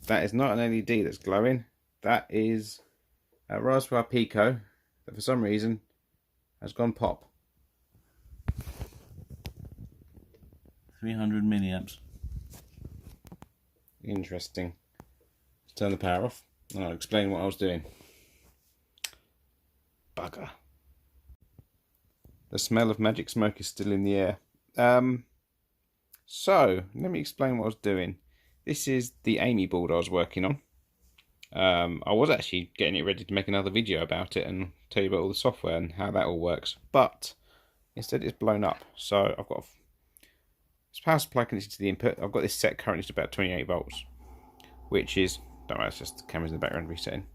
That is not an LED that's glowing. That is a Raspberry Pico that for some reason has gone pop. 300 milliamps. Interesting. Let's turn the power off and I'll explain what I was doing. Bugger. The smell of magic smoke is still in the air. So, let me explain what I was doing. This is the Amy board I was working on. I was actually getting it ready to make another video about it and tell you about all the software and how that all works. But instead it's blown up. So I've got this power supply connected to the input. I've got this set currently to about 28 volts. Which is, don't worry, it's just the cameras in the background resetting.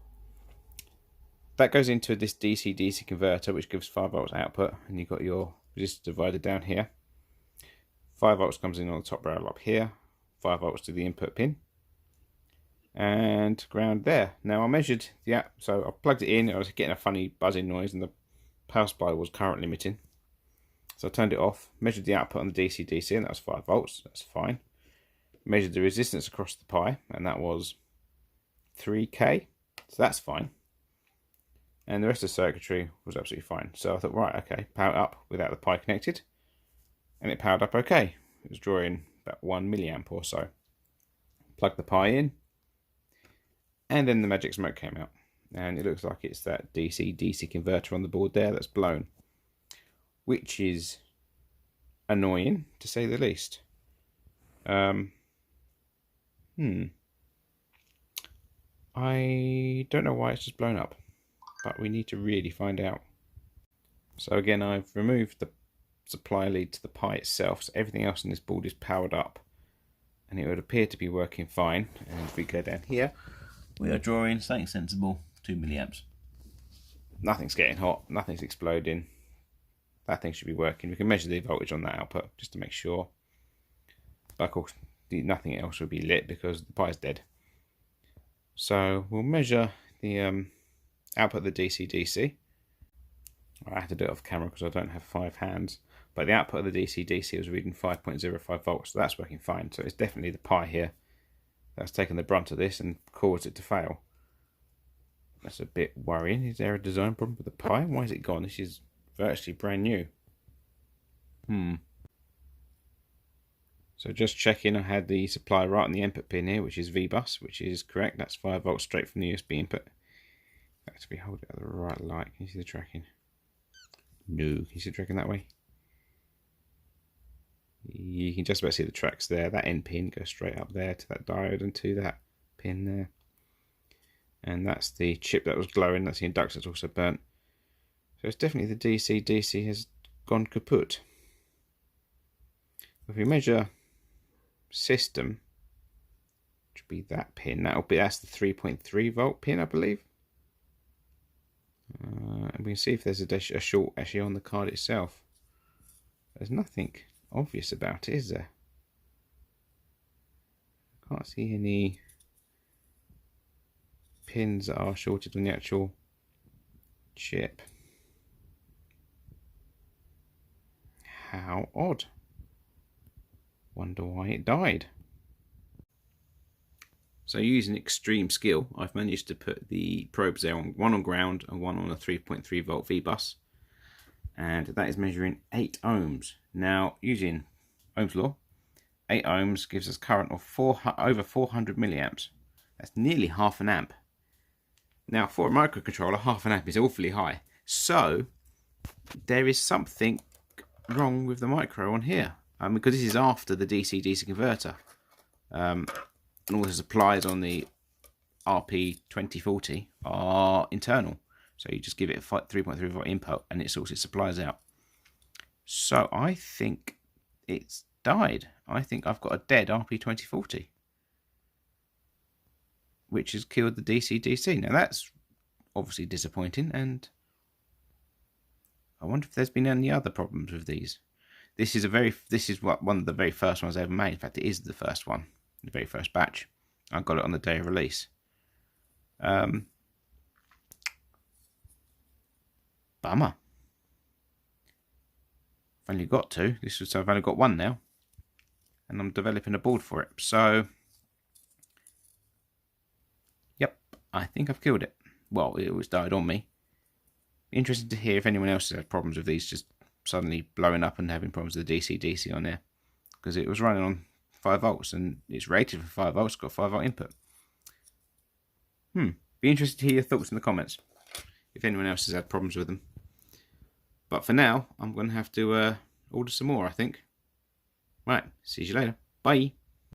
That goes into this DC-DC converter, which gives 5 volts output, and you've got your resistor divider down here. 5 volts comes in on the top rail up here, 5 volts to the input pin, and ground there. Now I measured the so I plugged it in. I was getting a funny buzzing noise, and the power supply was current limiting. So I turned it off, measured the output on the DC-DC, and that was 5 volts. That's fine. Measured the resistance across the Pi, and that was 3k, so that's fine. And the rest of the circuitry was absolutely fine. So I thought, right, okay, power up without the Pi connected, and it powered up okay. It was drawing about 1 milliamp or so. Plugged the Pi in, and then the magic smoke came out, and it looks like it's that DC-DC converter on the board there that's blown, which is annoying to say the least. I don't know why it's just blown up, but we need to really find out. So again, I've removed the supply lead to the Pi itself, so everything else on this board is powered up, and it would appear to be working fine. And if we go down here, We are drawing something sensible, 2 milliamps. Nothing's getting hot, nothing's exploding. That thing should be working. We can measure the voltage on that output just to make sure. But of course, nothing else will be lit because the Pi is dead. So we'll measure the output of the DC-DC. I have to do it off camera because I don't have 5 hands. But the output of the DC-DC was reading 5.05 volts, so that's working fine. So it's definitely the Pi here that's taken the brunt of this and caused it to fail. That's a bit worrying. Is there a design problem with the Pi? Why is it gone? This is virtually brand new. So just checking, I had the supply right on the input pin here, which is VBUS, which is correct. That's 5 volts straight from the USB input. Let's be hold it at the right light. Can you see the tracking? No. Can you see the tracking that way? You can just about see the tracks there. That end pin goes straight up there to that diode and to that pin there. And that's the chip that was glowing. That's the inductor that's also burnt. So it's definitely the DC-DC has gone kaput. If we measure system, which would be that pin, that's the 3.3 volt pin, I believe. And we can see if there's a short actually on the card itself. There's nothing obvious about it, is there? Can't see any pins that are shorted on the actual chip. How odd. Wonder why it died. So using extreme skill, I've managed to put the probes there, one on ground and one on a 3.3 volt VBUS. And that is measuring 8 ohms. Now, using Ohm's law, 8 ohms gives us current of over 400 milliamps. That's nearly half an amp. Now, for a microcontroller, half an amp is awfully high. So, there is something wrong with the micro on here. Because this is after the DC-DC converter. And all the supplies on the RP2040 are internal. So you just give it a 3.3 volt input and it sorts its supplies out. So I think it's died. I think I've got a dead RP2040, which has killed the DC-DC. Now that's obviously disappointing, and I wonder if there's been any other problems with these. This is one of the very first ones I ever made. In fact, it is the first one, the very first batch. I got it on the day of release. Bummer. I've only got 2. So I've only got 1 now, and I'm developing a board for it. So I think I've killed it. Well, it was died on me. Interested to hear if anyone else has had problems with these just suddenly blowing up and having problems with the DC-DC on there. Because it was running on 5 volts and it's rated for 5 volts, got 5 volt input. Be interested to hear your thoughts in the comments if anyone else has had problems with them. But for now, I'm going to have to order some more, I think. Right, see you later. Bye.